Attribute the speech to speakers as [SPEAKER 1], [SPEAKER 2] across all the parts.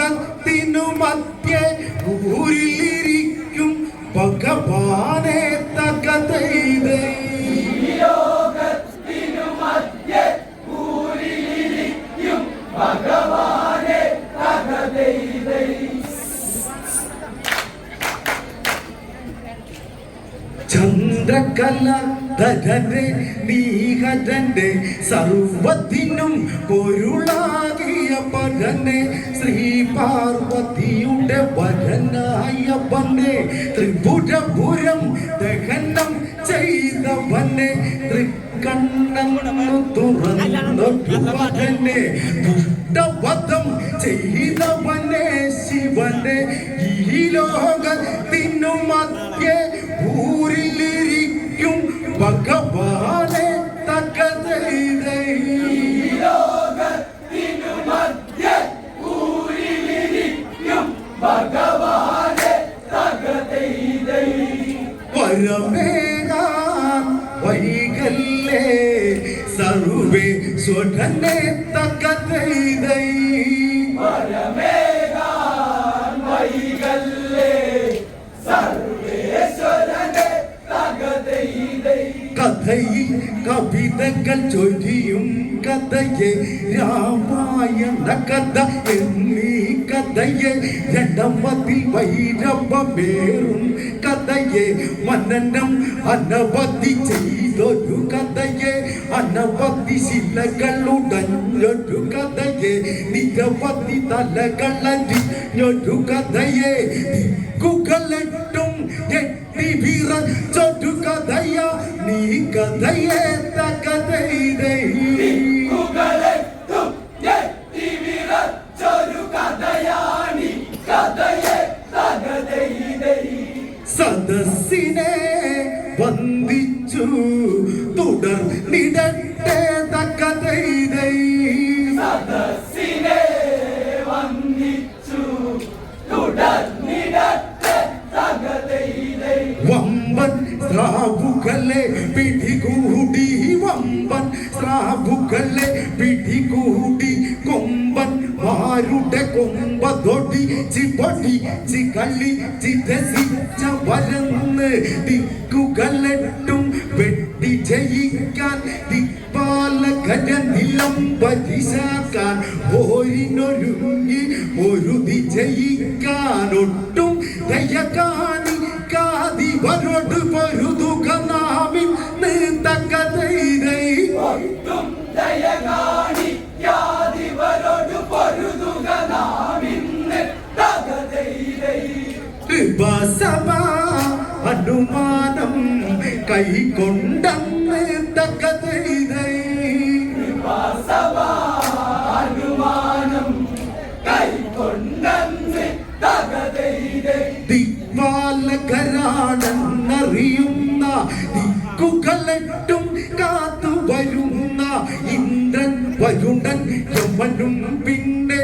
[SPEAKER 1] ലോകത്തിനു മധ്യേ ഊരിലിരിക്കും ഭഗവാനെ തകതൈതൈ.
[SPEAKER 2] ലോകത്തിനു മധ്യേ ഊരിലിരിക്കും ഭഗവാനെ തകതൈതൈ.
[SPEAKER 1] ചന്ദ്രകലാധരന്റെ നീഹരന്റെ സർവത്തിനും പൊരുളാകിയ പരനെ ശ്രീ പാർവതിയുടെ വരനായവനെ ത്രിപുരപുരം ദഹനം ചെയ്തവനെ തൃക്കണ്ണു തുറന്നൊരുവനെ ദുഷ്ടവധം ചെയ്തവനെ ശിവനെ ഈ ലോകത്തിനു മധ്യേ ഊരിലിരിക്കും ഭഗവാനെ തകതൈതൈ.
[SPEAKER 2] ലോകത്തിനു മധ്യേ ഊരിലിരിക്കും ഭഗവാനെ തകതൈതൈ.
[SPEAKER 1] പരമേകാൻ വൈകല്ലേ സർവേശ്വരനെ തകതൈതൈ.
[SPEAKER 2] പരമേകാൻ വൈകല്ലേ സർവേശ്വരനെ തകതൈതൈ.
[SPEAKER 1] കഥയിൽ കവിതകൾ ചൊരിയും കഥയെ രാമായണ കഥ എന്നീ കഥയെ രണ്ടമതിൽ വൈരവമേറും കഥയെ മനനം അനവധി ചെയ്തൊരു കഥയെ അനവധി ശിലകൾ ഉടഞ്ഞൊരു കഥയെ നിരവധി തലകളരിഞ്ഞൊരു കഥയെ ദിക്കുകളെട്ടും എട്ടി വിറച്ചൊരു കഥയ നീ കഥയെ തകതൈതൈ.
[SPEAKER 2] ദിക്കുകളെട്ടും എട്ടി വിറച്ചൊരു കഥയാണി കഥയെ തകതൈതൈ.
[SPEAKER 1] സദസ്സിനെ വന്ദിച്ചു തുടർന്നിടട്ടെ തകതൈതൈ.
[SPEAKER 2] സദസ്സിനെ വന്ദിച്ചു തുടർന്നിടട്ടെ തകതൈതൈ.
[SPEAKER 1] വമ്പൻ സ്രാവുകളെ പിടികൂടി വമ്പൻ സ്രാവുകളെ പിടികൂടി കൊമ്പൻ മാരുടെ കൊമ്പതൊടി ചിപൊടി ചികളി ചിതസിച്ച വരന്ന് ദിക്കുകളെട്ടും വെട്ടി ജയിക്കാൻ ദിക്പാലകര നിലം പരിശാക്കാൻ പോരിനൊരുങ്ങി പൊരുതി ജയിക്കാൻ ഒട്ടും ദയ കാണിക്കാതിവരോട് പൊരുതുക നാമിൻ തകതൈതൈ.
[SPEAKER 2] ഒട്ടും ദയ കാണിക്കാതിവരോട് പൊരുതുക നാമിന്ന് തകതൈതൈ.
[SPEAKER 1] കൃപാസഭ അനുമാനം കൈക്കൊണ്ടെന്ന് തകതൈതൈ.
[SPEAKER 2] കൃപാസഭ അനുമാനം കൈക്കൊണ്ടെന്ന് തകതൈതൈ.
[SPEAKER 1] ദിക്പാലകരാണെന്നറിയുന്ന ദിക്കുകളെട്ടും കാത്തു വരുന്ന ഇന്ദ്രൻ വരുണൻ യമനും പിന്നെ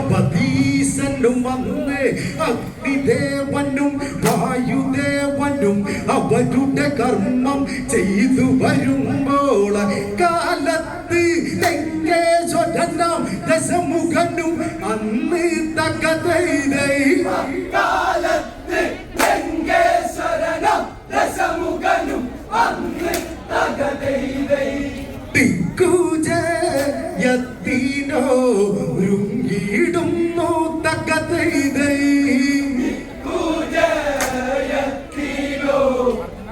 [SPEAKER 1] ധീരതിധരപതീശനും വന്ന് അഗ്നിദേവനും വായുദേവനും അവരുടെ കർമ്മം ചെയ്തു വരുമ്പോൾ കാലത്ത് ലങ്കേശ്വരനാം ദശമുഖനും അന്ന് തകതൈതൈ.
[SPEAKER 2] കാലത്ത് ലങ്കേശ്വരനും ദശമുഖനും അന്ന് തകതൈതൈ.
[SPEAKER 1] ദിക്കുജയത്തിനോ ഒരുങ്ങിയിടുന്നു തകതൈതൈ.
[SPEAKER 2] ദിക്കുജയത്തിനോ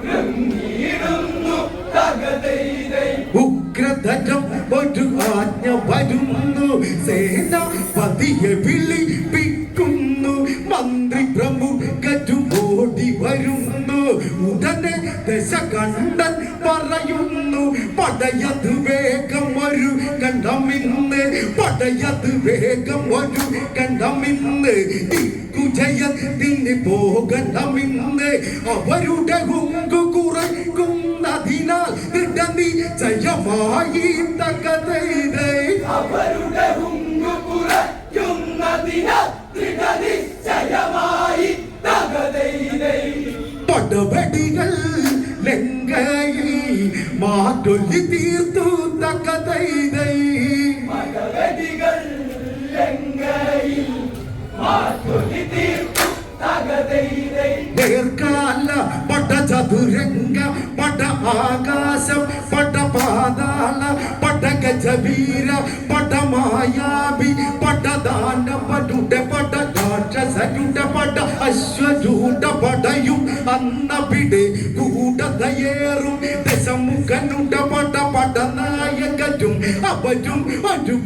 [SPEAKER 2] ഒരുങ്ങിയിടുന്നു തകതൈതൈ.
[SPEAKER 1] ഉഗ്രധരം ഒരു ആജ്ഞ വരുന്നു സേനാപതിയെ വിളിപ്പിക്കുന്നു മന്ത്രി പ്രമുഖരും ഓടി വരുന്നു ഉടനെ ദശകണ്ഠൻ പറയുന്നു പടയത് വേഗം ഒരു കണ്ടമിന്ന് പടയത് വേഗം ഒരു കണ്ടമിന്ന് ദിക്കുജയത്തിന് പോകണ്ടമിന്ന് അവരുടെ ഹുങ്കു കുറയ്ക്കുന്നതിനാൽ ജയമായി തകതൈതൈ.
[SPEAKER 2] അവരുടെ ഹുങ്കു കുറയ്ക്കുന്നതിനാൽ ജയമായി തകതൈതൈ.
[SPEAKER 1] പടവടികൾ ലങ്കയിൽ മാറ്റൊല്ലി തീർത്തു തകതൈതൈ.
[SPEAKER 2] പടവടികൾ ലങ്കയിൽ മാറ്റൊലി തീർത്തു തകതൈതൈ
[SPEAKER 1] നേർക്കാല പട ചതുരംഗ പട ആകാശം പട പാതാള പട ഗജവീര പട മായാവി പട ദാനവരുടെ പട രാക്ഷസരുടെ പട അശ്വരൂഢ പടയും അന്നവിടെ കൂടതയേറും ദശമുഖനുടെ പട പടനായകരും അവരും ഒരു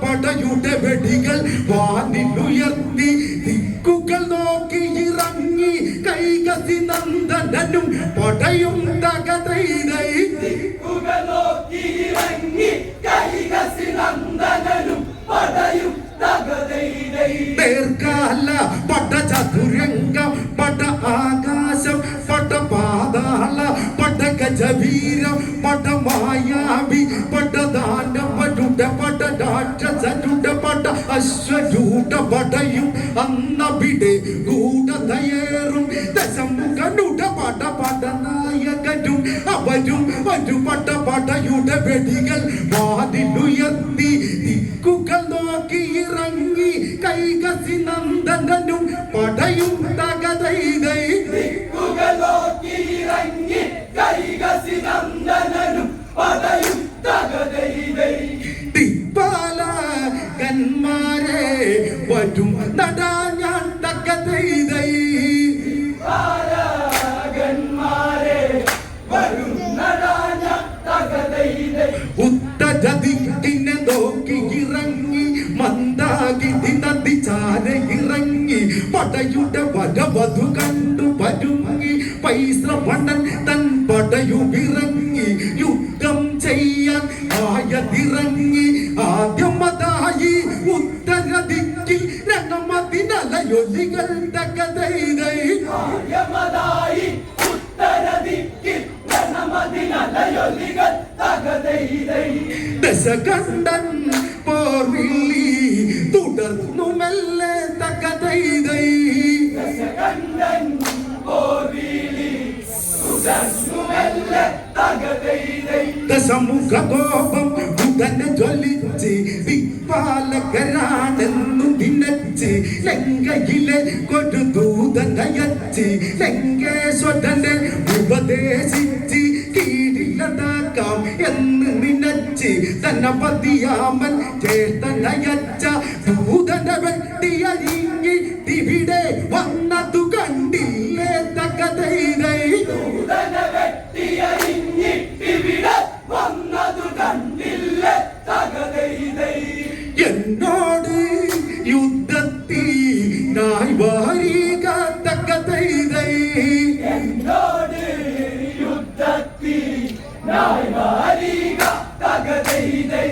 [SPEAKER 1] പടയുടെ വെടികൾ വാനിലുയർത്തി ദിക്കുകൾ നോക്കി ഇറങ്ങി കൈകസി നന്ദനും പടയും തകതൈതൈ
[SPEAKER 2] ദിക്കുകൾ നോക്കി ഇറങ്ങി കൈകസി നന്ദനനും പടയും തകതൈതൈ
[SPEAKER 1] നേർക്കാല പട ചതുരംഗ പട ആകാശം പട പാതാള പട ഗജവീര പട മായാവി പട ദാനവരുടെ പട രാക്ഷസരുടെ പട അശ്വരൂഢ പടയും അന്നവിടെ കൂടതയേറും ദശമുഖനുടെ പട പടനായകരും അവരും ഒരു പടയുടെ വെടികൾ വാതിലുയർത്തി ദിക്കുകൾ നോക്കി ഇറങ്ങി കൈകസി നന്ദനും പടയും തകതൈതൈ
[SPEAKER 2] ദിക്കുകൾ നോക്കി ഇറങ്ങി കൈകസി നന്ദനനും പടയും തകതൈതൈ
[SPEAKER 1] ദിക്പാലകന്മാരെ വരും നടാ ഞാൻ തകതൈതൈ
[SPEAKER 2] പാലകന്മാരെ വരും നടാഞ്ഞ തകതൈതൈ
[SPEAKER 1] ഉത്തരദിക്കിനെ നോക്കി ഇറങ്ങി മന്ദാകിനി നദി ചാര ഇറങ്ങി പടയുടെ വരവധു കണ്ടു പരുങ്ങി പൈശ്രവണൻ തൻ പടയുമിറങ്ങി യുദ്ധം ചെയ്യാൻ ആയതിറങ്ങി ആദ്യമതായി ഉത്തരദിക്കിൽ രണമതിനലയൊലികൾ തകതൈതൈ
[SPEAKER 2] ആദ്യമതായി ഉത്തരദിക്കിൽ രണമതിനലയൊലികൾ തകതൈതൈ
[SPEAKER 1] ദശകണ്ഠൻ പോർവിളി തുടർന്നു മെല്ലെ തകതൈതൈ
[SPEAKER 2] ദശകണ്ഠൻ പോർവിളി തുടർന്നു മെല്ലെ തകതൈതൈ
[SPEAKER 1] ദശമുഖ കോപം ഉടനെ ജ്വലിച്ച് ദിക്പാലകരാണെന്നു ദിനച്ച് ലങ്കയിലെ കൊടുദൂതനയച്ച് ലങ്കേശ്വരനെ ഉപദേശിച്ച് കീഴിലതാക്കാം എന്ന് നിനച്ച് ധനപതിയാമൻ ചേർത്തനയച്ച ദൂതന വെട്ടിയരിങ്ങി ഇവിടെ വന്നതു കണ്ടില്ലേ തകതൈതൈ
[SPEAKER 2] ദൂതന വെട്ടിയരിഞ്ഞിട്ടിവിടെ വന്നതു കണ്ടില്ലേ തകതൈതൈ
[SPEAKER 1] എന്നോട് യുദ്ധത്തിനായി വാരിക തകതൈതൈ
[SPEAKER 2] എന്നോട് യുദ്ധത്തിനായി വാരിക തകതൈതൈ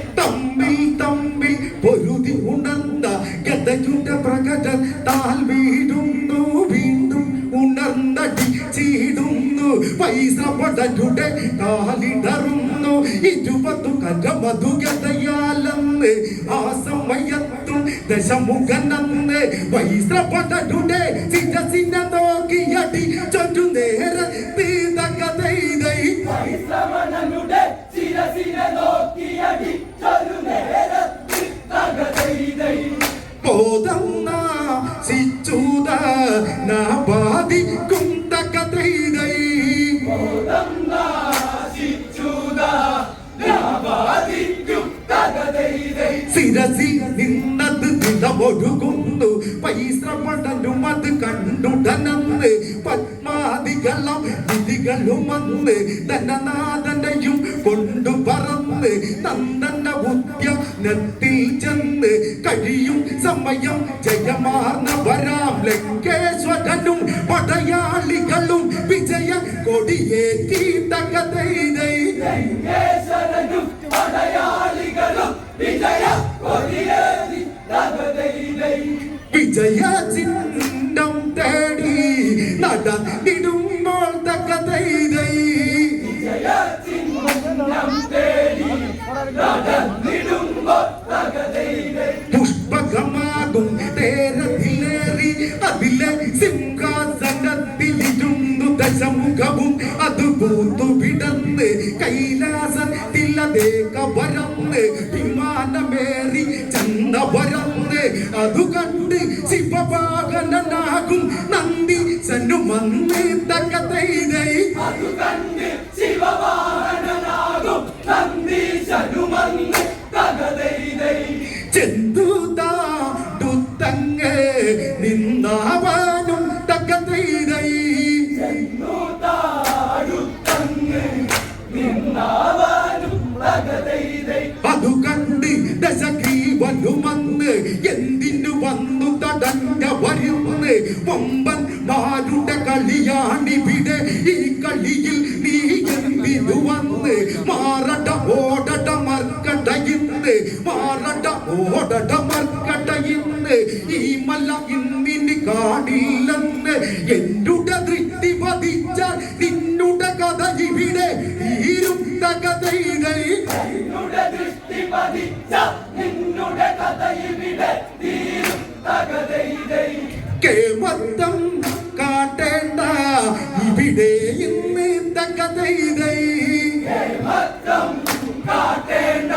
[SPEAKER 1] തമ്മിൽ പൊരുതി ഉണർന്ന ഗതയുടെ പ്രകടൻ താൽ വീടുന്നു വീണ്ടും ഉണർന്നടി ചീടുന്നു പൈശ്രപടയുടെ കാലിടറുന്നു 20 കരമധുഗതയാലെന്ന് ആ സമയത്തും ദശമുഖനെന്ന് വൈശ്രപടയുടെ ശിരസിനെ നോക്കിയടി ചൊരു നേരത്ത് തകതൈതൈ
[SPEAKER 2] വൈശ്രവണനുടെ ശിരസിനെ നോക്കിയടി ചൊരു നേരത്ത് തകതൈതൈ
[SPEAKER 1] ബോധം നാശിച്ചൂത ബാധിക്കും തകതൈതൈ
[SPEAKER 2] ബോധം നാശിച്ചുതാ ബാധിക്കും തകതൈതൈ
[SPEAKER 1] ശിരസിൽ നിന്നത് നിലമൊഴുകുന്നു പൈശ്രപടനും അത് കണ്ടുടനന്ന് പത്മാദികളും വിധികളുമന്ന് ധനനാഥനെയും കൊണ്ടു പറന്ന് നന്ദന ഉദ്യാനത്തിൽ ചെന്ന് കഴിയും സമയം ജയമാർന്ന വരാം ലങ്കേശ്വരനും പടയാളികളും വിജയ കൊടിയേറ്റി തകതൈതൈ
[SPEAKER 2] ലങ്കേശ്വരനും പടയാളികളും വിജയ കൊടിയേറി തകതൈതൈ
[SPEAKER 1] വിജയ ചിഹ്നം തേടി നടന്നിടുമ്പോൾ തകതൈതൈ
[SPEAKER 2] വിജയ ചിഹ്നം തേടി നടന്നിടുമ്പോൾ തകതൈതൈ
[SPEAKER 1] പുഷ്പകമാകും തേരത്തിലേറി അതിലെ സിംഹാസനത്തിലിരുന്നു ദശമുഖവും അത് പൂത്തു വിടന്ന് കൈലാസത്തിലതേക വരന്ന് വിമാനമേറി ചെന്ന വരന്ന് അതു കണ്ട് ശിവവാഹനനാകും നന്ദി സന്നുമന്ന് തകതൈതൈ
[SPEAKER 2] അതു കണ്ട് ശിവവാഹനനാകും നന്ദീശനുമന്ന് തകതൈതൈ
[SPEAKER 1] ചെന്തുതാടുത്തങ്ങ് നിന്നാവാനും തകതൈതൈ
[SPEAKER 2] ചെന്നുതാടുത്തങ്ങ് നിന്നാവാനും തകതൈതൈ
[SPEAKER 1] അതു കണ്ട് ദശഗ്രീവനുമന്ന് എന്തിനു വന്നു തടഞ്ഞ വരുന്ന് വമ്പന്മാരുടെ കളിയാണിവിടെ ഈ കളിയിൽ നീ എന്തിനു വന്ന് മാറട ഓടട മർക്കടയിന്ന് മാറട ഓടട മർക്കടയിന്ന് ഈ മല ഇന്നിനി കാണില്ലെന്ന് എന്നുടെ ദൃഷ്ടി പതിച്ചാൽ നിന്നുടെ കഥ ഇവിടെ തീരും തകതൈതൈ
[SPEAKER 2] നിന്നുടെ ദൃഷ്ടി പതിച്ച നിന്നുടെ കഥ ഇവിടെ തീരും തകതൈതൈ
[SPEAKER 1] കേമത്തം കാട്ടേണ്ട ഇവിടെ ഇന്ന് തകതൈതൈ
[SPEAKER 2] മത്തം കാട്ടേണ്ട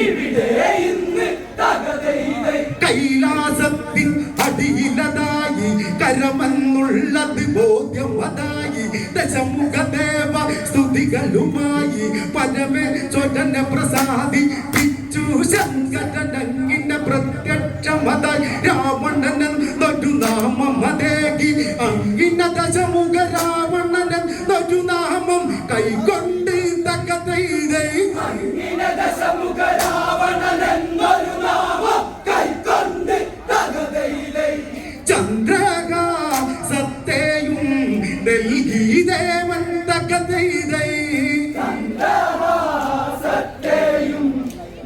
[SPEAKER 2] ഇവിടെ ഇന്ന് തകതൈതൈ
[SPEAKER 1] കൈലാസത്തിൻ അടിയിലതായി കരമെന്നുള്ളത് ബോധ്യമതായി ദശമുഖദേവ സ്തുതികളുമായി പരമേശ്വരനെ പ്രസാദിപ്പിച്ചു ശങ്കരനങ്ങിന്റെ പ്രത്യക്ഷമതായി രാവണനെന്നൊരു നാമമതേകി അങ്ങിന ദശമുഖ രാവണനെന്നൊരു നാമം കൈകൊണ്ട് തകതൈതൈ
[SPEAKER 2] അങ്ങിനെ ദശമുഖ രാവണനെന്നൊരു നാമം കൈക്കൊണ്ട് തകതൈതൈ
[SPEAKER 1] ചന്ദ്രഹാസത്തെയും നൽകി ദേവൻ തകതൈതൈ
[SPEAKER 2] ചന്ദ്രഹാസത്തെയും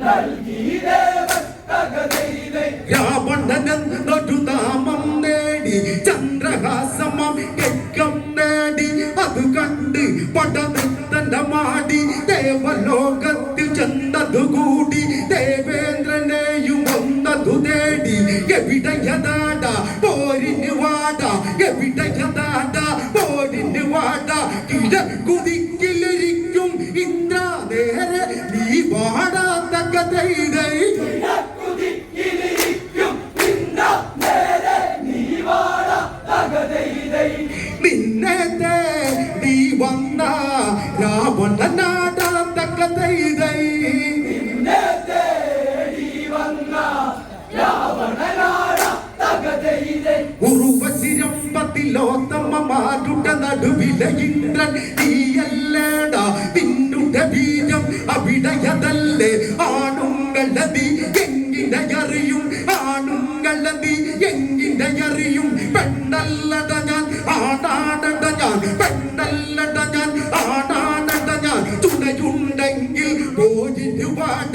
[SPEAKER 2] നൽകി ദേവൻ തകതൈതൈ
[SPEAKER 1] രാവണനെന്നൊരു നാമം നേടി ചന്ദ്രഹാസമം യജ്ഞം നേടി അത് കണ്ട് പടനൃത്തന്റെ മാടി ദേവലോകത്തിൽ ചെന്നതുകൂടി ദേവേന്ദ്രനെയും ഒന്നതു തേടി എവിടെയതാട പോരിന് വാട എവിടെയതാട പോരിന് വാട കിഴക്കുതിക്കിലിരിക്കും ഇന്ദ്ര നേരെ നീ വാടാ തകതൈതൈ
[SPEAKER 2] കിഴക്കുദിക്കിലിരിക്കും ഇന്ദ്ര നേരെ നീ വാട തകതൈതൈ
[SPEAKER 1] നിന്നെ തേടി വന്ന രാവണനാട തകതൈതൈ
[SPEAKER 2] നിന്നെ തേടി വന്ന രാവണനാട തകതൈതൈ
[SPEAKER 1] ഉറുവശിരമ്പത്തിലോത്തമ്മമാരുടെ നടുവിലെ ഇന്ദ്രൻ നീയല്ലേടാ നിന്നുടെ ബീജം അവിടയതല്ലേ ആണുങ്ങളതി എങ്ങിനെയറിയും ആണുങ്ങളതി എങ്ങിനെയറിയും പെണ്ണല്ലട ഞാൻ ആടാടട ഞാൻ പെണ്ണല്ലട ഞാൻ ആടാടട ഞാൻ തുണയുണ്ടെങ്കിൽ പോയിന് വാട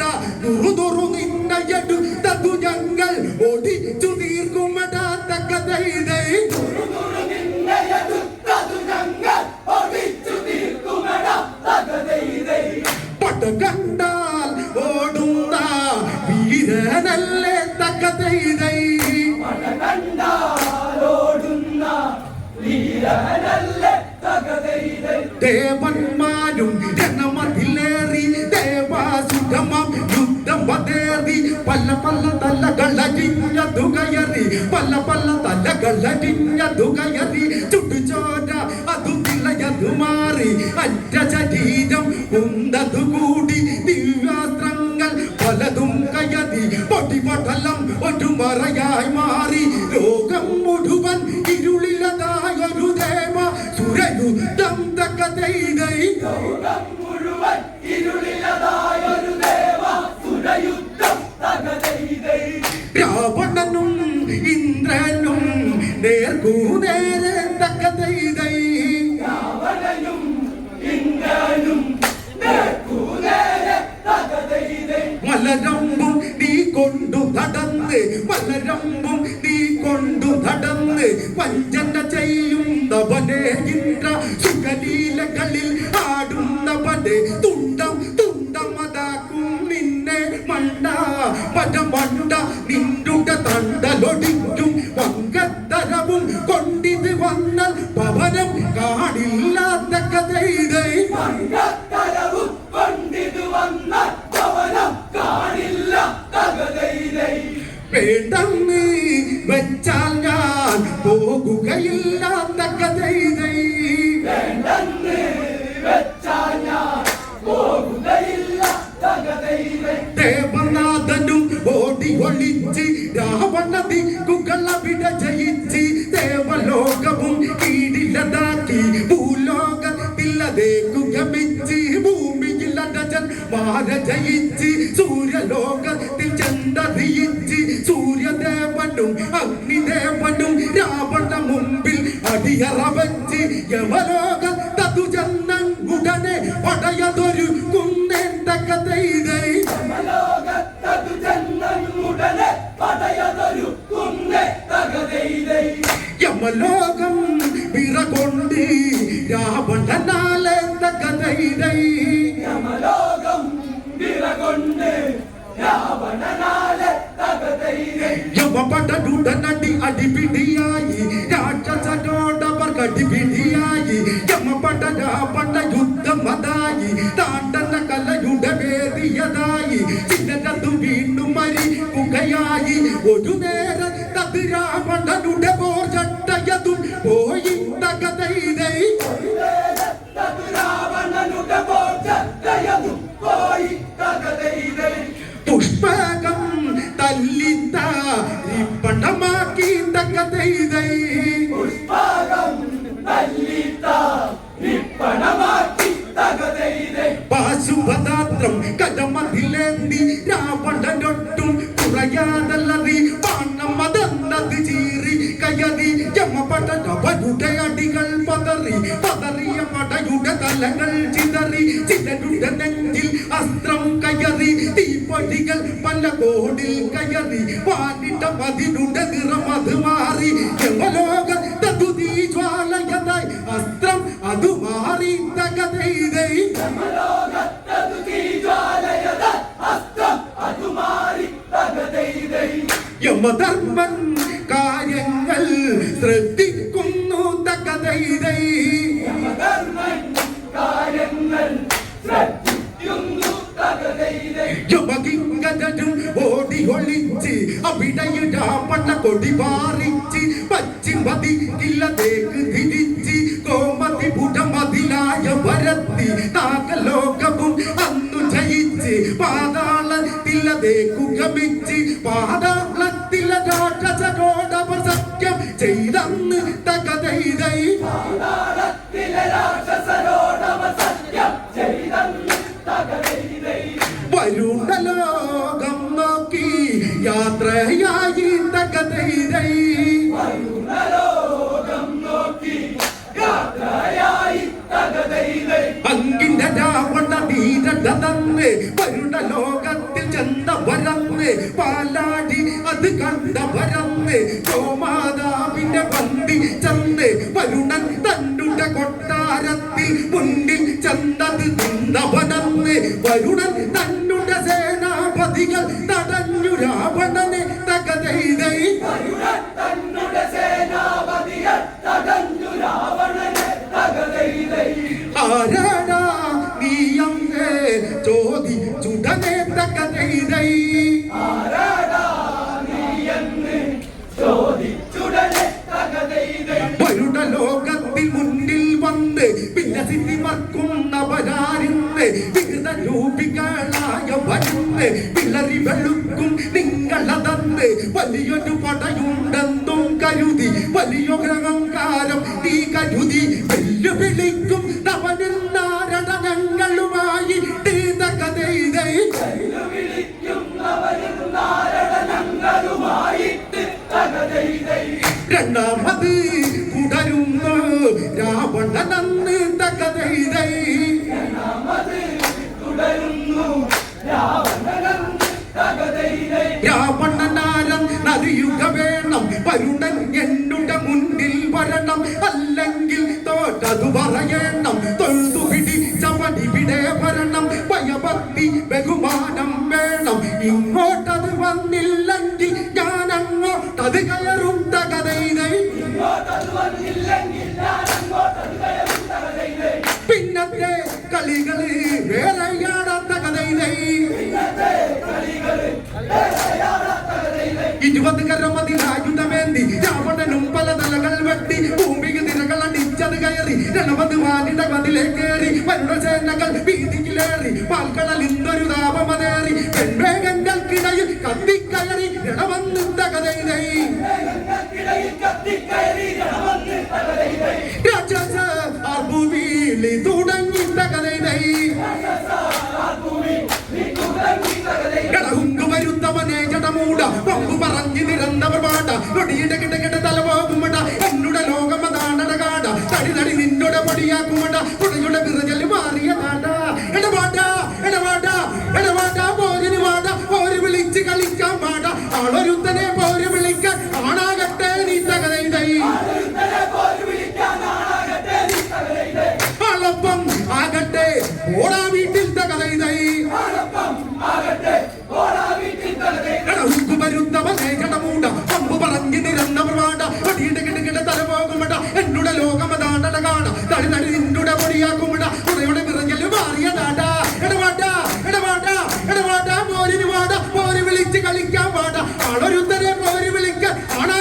[SPEAKER 1] തുറു നിന്നയടുത്തതു ഞങ്ങൾ ഓടിച്ചു തീർക്കുമടാ തകതൈതൈ
[SPEAKER 2] നിന്നെയടുത്തതു ഞങ്ങൾ ഒളിച്ചു തീർക്കുമെടാ തകതൈതൈ
[SPEAKER 1] പട കണ്ടാൽ ഓടുന്ന വീരനല്ലേ തകതൈതൈ
[SPEAKER 2] മഴ കണ്ടാലോടുന്ന വീരനല്ലേ തകതൈതൈ
[SPEAKER 1] ദേവന്മാരും രണമതിലേറി ദേവാസുരമം യുദ്ധം പതേറി പല പല തലകളരിഞ്ഞതു കയറി പല പല തലകളരിഞ്ഞതു കയറി ചുട്ടുചോര അതു നിലയതു മാറി അറ്റ ശരീരം ഉണ്ടതു കൂടി ദിവ്യാസ്ത്രങ്ങൾ പലതും കയറി പൊടിപടലം ഒരു മറയായി മാറി ലോകം മുഴുവൻ ഇരുളിലതായൊരു ദേവ സുരയുദ്ധം തകതൈതൈ
[SPEAKER 2] ലോകം മുഴുവൻ ഇരുളിലതായൊരു ദേവ സുരയുദ്ധം തകതൈതൈ
[SPEAKER 1] രാവണനും ഇന്ദ്രനും നേർക്കുനേരെ തകതൈതൈ
[SPEAKER 2] രാവണനും ഇന്ദ്രനും നേർക്കുനേരെ തകതൈതൈ
[SPEAKER 1] മലരമ്പും നീ കൊണ്ടു നടന്ന് മലരമ്പും നീ കൊണ്ടു നടന്ന് വഞ്ചന ചെയ്യുന്നവനെ ഇന്ദ്ര സുഖലീലകളിൽ ആടുന്നവനെ തുണ്ടം തുണ്ടമതാക്കും നിന്നെ മണ്ട മണ്ട നിന്നുടെ തണ്ടലൊടിക്കും വങ്കത്തരവും കൊണ്ടിത് വന്നാൽ പവനം കാണില്ലാത്ത കഥൈതൈ
[SPEAKER 2] മംഗളവും കൊണ്ടിത് വന്ന ഭവനം കാണില്ല തകതൈതൈ
[SPEAKER 1] വേണ്ടെന്ന് വെച്ചാൽ ഞാൻ പോകുകയില്ലാത്ത കഥയിതൈ
[SPEAKER 2] വേണ്ടെന്ന് വെച്ചാൽ ഞാൻ പോകുകയില്ല തകതയിലെ
[SPEAKER 1] ദേവനാഥനും ഓടി ഒളിച്ച് രാവണതി കുകളവിട ജയിച്ച് ദേവലോകവും കീഴിലതാക്കി ഭൂലോകത്തിലതേക്കു ഗമിച്ച് ഭൂമിയിൽ അടജൻ മാര ജയിച്ച് സൂര്യലോകത്തിൽ ചെന്തറിയിച്ച് സൂര്യദേവനും അഗ്നിദേവനും രാവണ മുമ്പിൽ അടിയറ വെച്ച് യമലോകത്തതു ചെന്നൻ ഉടനെ പടയതൊരു കുന്നേണ്ട കഥയിതൈ
[SPEAKER 2] ലോകത്തതു ജന്മനുടനെ പടയതൊരു കുന്നെ തകതയിലെ
[SPEAKER 1] യമലോകം വിറകൊണ്ട് രാവണനാലെ കഥയിതൈ
[SPEAKER 2] യമലോകം വിറകൊണ്ട് രാവണനാലെ തകതയിലെ
[SPEAKER 1] യമപടനുടനടി അടിപിടിയായി രാക്ഷസനോടവർ കടിപിടിയായി യമപട രാവണ യുദ്ധമതായി താണ്ടന കലയുടെ വേദിയതായി ചിലരതു വീണ്ടും മരിക്കുകയായി ഒരു നേരം തത് രാവണനുടെ പോർച്ചട്ടയതും പോയി തകതൈതൈ
[SPEAKER 2] രാവണനുടെ പോർച്ചട്ടയതും പോയി തകതയിലെ
[SPEAKER 1] പുഷ്പകം തല്ലിത്ത പണമാക്കി തകതൈതൈ
[SPEAKER 2] പുഷ്പകം തല്ലിത്ത നിപ്പണമാക്കി തകതയിലെ
[SPEAKER 1] പാശുപദാത്രം കടമതിലേന്തി രാവണനൊട്ടും കുറയാതല്ലറി പാണമതന്നത് ചീറി കയറി യമപടയുടെ അടികൾ പതറി പതറിയ പടയുടെ തലകൾ ചിതറി ചിലരുടെ നെഞ്ചിൽ അസ്ത്രം കയറി തീപ്പൊടികൾ പല കോടിൽ കയറി വാനിട്ട മതിലുടെ നിറം അത് മാറി യമലോകത്തതു തീ ജ്വാലയതായി അസ്ത്രം അത് മാറി തകതൈതൈ
[SPEAKER 2] യമലോകത്തതു തീജ്വാലയത അസ്ത്രം അതു മാറി തകതയിലെ
[SPEAKER 1] യമധർമ്മൻ കാര്യങ്ങൾ ശ്രദ്ധിക്കുന്നു തകതൈതൈ
[SPEAKER 2] യമധർമ്മൻ കാര്യങ്ങൾ ശ്രദ്ധിക്കുന്നു തകതയിലെ
[SPEAKER 1] യമകിങ്കരനും ഓടി ഒളിച്ച് അവിടയിൽ രാവണ കൊടി പാറിച്ച് പശ്ചിമതി ഇല്ലതേക്ക് തിരിച്ച് കോമതി പുടമതിലായ വരത്തി നാഗലോകവും അന്നു ജയിച്ച് പാതാളത്തിലതേക്കു ഗമിച്ച് പാതാളത്തിലെ രാക്ഷസനോടവർ സത്യം ചെയ്തന്ന് തകതൈതൈ
[SPEAKER 2] പാതാളത്തിലെ രാക്ഷസരോടവ സത്യം ചെയ്തന്ന് തകതയിലെ
[SPEAKER 1] വരുണലോകം നോക്കി യാത്രയായി തകതൈതൈ
[SPEAKER 2] വരുണലോകം നോക്കി യാത്രയായി തകതയിലെ
[SPEAKER 1] അങ്കിന്റെ രാവണ വീരടന്ന് വരുണലോകത്തിൽ ചെന്ന വരന്ന് പാലാടി അത് കണ്ട വരന്ന് ഗോമാതാവിന്റെ പന്തി ചെന്ന് വരുണൻ തന്നുടെ കൊട്ടാരത്തിൽ മുന്നിൽ ചെന്നത് നിന്നവനന്ന് വരുണൻ തന്നുടെ സേനാപതികൾ തടഞ്ഞു രാവണനെ തകതൈതൈ
[SPEAKER 2] വരുണൻ തന്നുടെ സേനാപതികൾ തടഞ്ഞു രാവണനെ തകതയിലെ
[SPEAKER 1] ആരാടാ നീയങ്ങ് ചോദിച്ചുടനെ തകതൈതൈ
[SPEAKER 2] ആരാടാ നീയെന്ന് ചോദിച്ചുടനെ തകതയിലെ
[SPEAKER 1] വരുണലോകത്തിൽ മുന്നിൽ വന്ന് വിലസിതി മറക്കുന്നവരാരിന്ന് വികൃത രൂപികളായ വരുന്ന് വിളറി വെളുക്കും നിങ്ങളതന്ന് വലിയൊരു പടയുണ്ടെന്നും കരുതി വലിയൊരഹങ്കാരം നീ കരുതി വെല്ലുവിളിക്കും നവനിൽ നാരണ ഞങ്ങളുമായി തകതൈതൈ
[SPEAKER 2] വിളിക്കുന്നവരും നാരണങ്ങളുമായിട്ട് തകതയിലെ
[SPEAKER 1] രണ്ടാമത് തുടരുന്നു രാവണനന്ന് തകതൈതൈ
[SPEAKER 2] നാമത് തുടരുന്നു രാവണനന്ത് തകതയിലെ
[SPEAKER 1] രാവണനാരം നറിയുക വേണം വരുണൻ എന്നുടെ മുന്നിൽ വരണം അല്ലെങ്കിൽ തോറ്റതു പറയണം തൊഴുതു പിടിച്ച പടിവിടെ വരണം ഭയഭക്തി ബഹുമാനം വേണം ഇങ്ങോട്ടത് വന്നില്ലെങ്കിൽ ഞാൻ അങ്ങോട്ടത് കയറും തകതൈതൈ
[SPEAKER 2] ഇങ്ങോട്ടത് വന്നില്ലെങ്കിൽ ഞാൻ അങ്ങോട്ടത് കയറും തകതയിലെ
[SPEAKER 1] പിന്നത്തെ കളികള് വേറെയാണ് തകതൈതൈ
[SPEAKER 2] ഇന്നത്തെ കളികള് വേറെയാണ് തകതയിലെ
[SPEAKER 1] 20 കരമതിലായുധമേന്തി രാവണനും പല തലകൾ വെട്ടി ഭൂമിക്ക് നിരകൾ അടിച്ചത് കയറി 70 വാലിട മതിലേ കയറി വരുണസേനകൾ വീതിയിലേറി പാൽക്കടൽ ഇന്നൊരു താപമതേറി പെൺവേഗങ്ങൾക്കിടയിൽ കത്തിക്കയറി ഇടവന്നിട്ട കഥയിലേ രാക്ഷസ ആർഭൂമിയിൽ തുടങ്ങിട്ട കഥയിലേ കടഹുങ്കു വരുത്തവനെ ജടമൂട പമ്പു പറഞ്ഞു നിരന്തവർ പാട നൊടിയുടെ കിടകിട തലപോകുമട എന്നുടെ ലോകമതാണട കാട തടി തടി നിന്നോടെ പടിയാക്കുമട പുഴയുടെ വിറജല് മാറിയ നാട എടപാട എടപാട എടപാട പോരിന് വാട പോര് വിളിച്ച് കളിക്കാൻ പാട ആളൊരുത്തനെ പോര് വിളിക്കാൻ ആണാകട്ടെ നീ തകതൈ ആളപ്പം ആകട്ടെ ഓടാ വീട്ടിൽ തകതൈ വരുത്തവനെ ജടമൂട പമ്പു പറഞ്ഞു നിരന്നവർ വാട പടിയുടെ കിടകിട തലപോകുമട എന്നുടെ ലോകമതാണ്ടട കാട തടി തടി നിന്നുടെ പൊടിയാക്കുമട പുഴയുടെ വിറഞ്ഞല് മാറിയ നാട എടവാട്ട എടവാട്ട എടവാട്ട പോരിന് വാട പോര് വിളിച്ച് കളിക്കാൻ പാട ആളൊരുത്തരെ പോര് വിളിക്കാൻ ആണാ